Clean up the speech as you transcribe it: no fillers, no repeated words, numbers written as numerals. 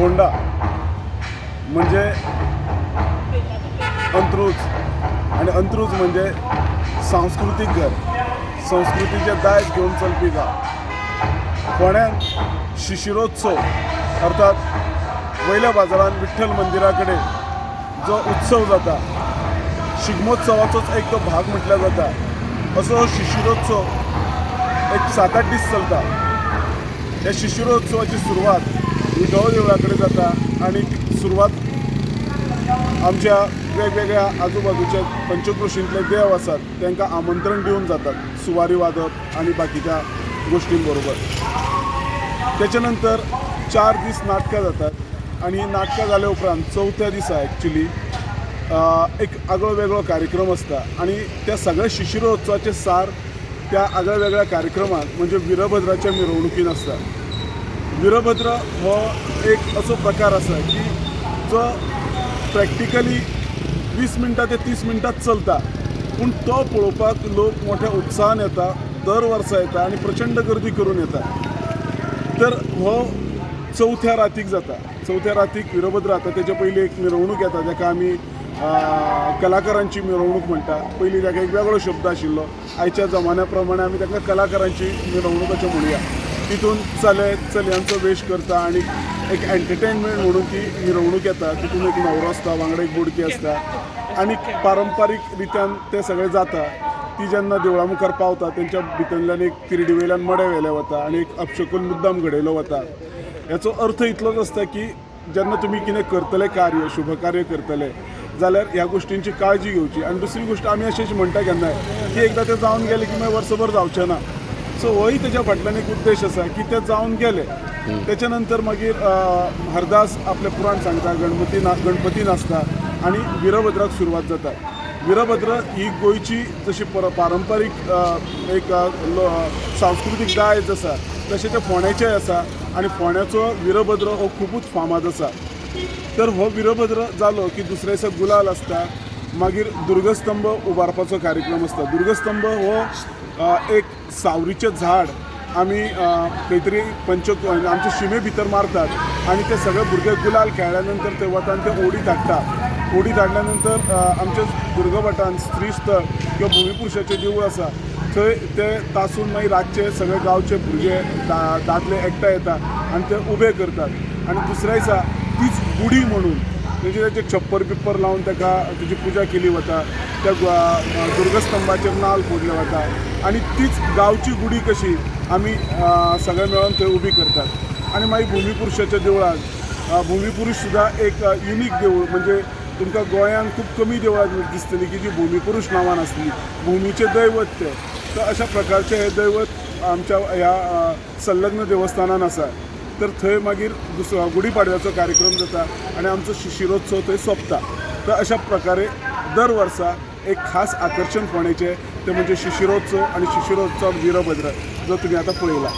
फोंडा म्हणजे अंत्रुज आणि अंत्रुज म्हणजे सांस्कृतिक घर, संस्कृतीचे दायज घेऊन चलपी गांव. फोंड्यान शिशिरोत्सव अर्थात वयल्या बाजारान विठ्ठल मंदिरा कडेन जो उत्सव जाता, शिगमोत्सवाचोच एक तो भाग म्हटल्या जाता. असो शिशिरोत्सव एक 7-8 दीस चलता. या शिशिरोत्सवाची सुरवात विठोबा देवळा कडेन जाता आणि सुरवात आमच्या वेगवेगळ्या आजूबाजूच्या पंचक्रोशींतले देव आसात तांकां आमंत्रण दिवन जातात, सुवारी वाजप आणि बाकीच्या गोष्टींबरोबर. त्याच्या नंतर 4 दीस नाटकां जातात आणि नाटकां जाल्या उपरांत चवथ्या दिसा एक्चुली एक आगळो वेगळो कार्यक्रम आसता आणि त्या सगळ्या शिशिरोत्सवाचे सार त्या आगळ्या वेगळ्या कार्यक्रमांत म्हणजे वीरभद्राच्या मिरवणुकीन आसता. वीरभद्र हो एक असो प्रकार आसा की जो प्रॅक्टिकली 20 मिनटां ते 30 मिनटांच चलता, पूण तो पळोवपाक लोक मोठ्या उत्साहान येता, दर वर्सा येता आणि प्रचंड गर्दी करून येता. तर हो चवथ्या रातीक जाता. चवथ्या रातीक वीरभद्र जाता. तेच्या पयलीं एक मिरवणूक येता जाका आमी कलाकारांची मिरवणूक म्हणटा. पयलीं ताका एक वेगळो शब्द आशिल्लो, आयच्या जमान्या प्रमाणे आमी ताका कलाकारांची मिरवणूक अशें म्हणुया. तितून चले चलयांचो वेश करता आणि एक एंटरटेनमेंट म्हणून ती मिरवणूक येता. तितून एक न्हवरो आसता, वांगडा एक बोडकी आसता आणि पारंपारीक रित्यान तें सगळें जाता. ती जेन्ना देवळा मुखार पावता तेंच्या भितरल्यान एक तिरडी वयल्यान मडे व्हेले वता आणि एक अपशकून मुद्दाम घडयलो वता. हाचो अर्थ इतलोच आसता की जेन्ना तुमी कितें करतले कार्य, शुभ कार्य करतले जाल्यार ह्या गोष्टींची काळजी घेवची. आनी दुसरी गोष्ट आमी अशेंच म्हणटा केन्नाय की एकदां तें जावन गेलें की मागीर वर्सभर जावचें ना. सो होय तेच्या फाटल्यान एक उद्देश आसा की तें जावन गेलें. त्याच्या नंतर मागीर हरदास आपलें पुराण सांगता, गणपती नाचता आणि वीरभद्राक सुरवात जाता. वीरभद्र ही गोंयची जशी पारंपारीक एक सांस्कृतीक दायज आसा तशें तें फोंड्याचेंय आसा आणि फोंड्याचो वीरभद्र हो खूबच फामाद आसा. तर हो वीरभद्र जालो की दुसऱ्या दिसा गुलाल आसता. मागीर दुर्गस्तंभ उबारपाचो कार्यक्रम आसता. दुर्गस्तंभ हो एक सावरीचें झाड आमी खंय तरी आमचे शिमे भितर मारतात आणि ते सगळे भुरगे गुलाल खेळ्ळ्या नंतर ते वतान ते ओडी धाडटा. ओडी धाडल्या नंतर आमच्या दुर्गभटान स्त्रीस्थळ किंवा भुमीपुरुशाचें देवूळ आसा थंय ते तासून मागीर रातचे सगळे गांवचे भुरगे दादले एकठांय येता आणि ते उबे करतात आणि दुसऱ्या दिसा तीच गुडी म्हणून म्हणजे ताचे छप्पर बिप्पर लावन ताका तेजी पुजा केली वता. त्या दुर्गस्तंभाचेर नाल फोडले वता आणि तीच गांवची गुडी कशी आमी सगळे मेळून थंय उबी करतात. आणि मागीर भुमीपुरुशाच्या देवळान भुमीपुरुश सुद्दां एक युनीक देवूळ म्हणजे तुमकां गोंयांत खूब कमी देवळां दिसतलीं की जी भुमीपुरुश नांवान आसतलीं. भुमीचें दैवत तें. तर अशा प्रकारचें हें दैवत आमच्या ह्या संलग्न देवस्थानान आसा. तर थंय मागीर गुढीपाडव्याचो कार्यक्रम जाता आणि आमचो शिशिरोत्सव थंय सोंपता. तर अशा प्रकारे दर वर्सा एक खास आकर्षण फोंड्याचें तें म्हणजे शिशिरोत्सव आणि शिशिरोत्सव वीरभद्र जो तुमी आतां पळयला.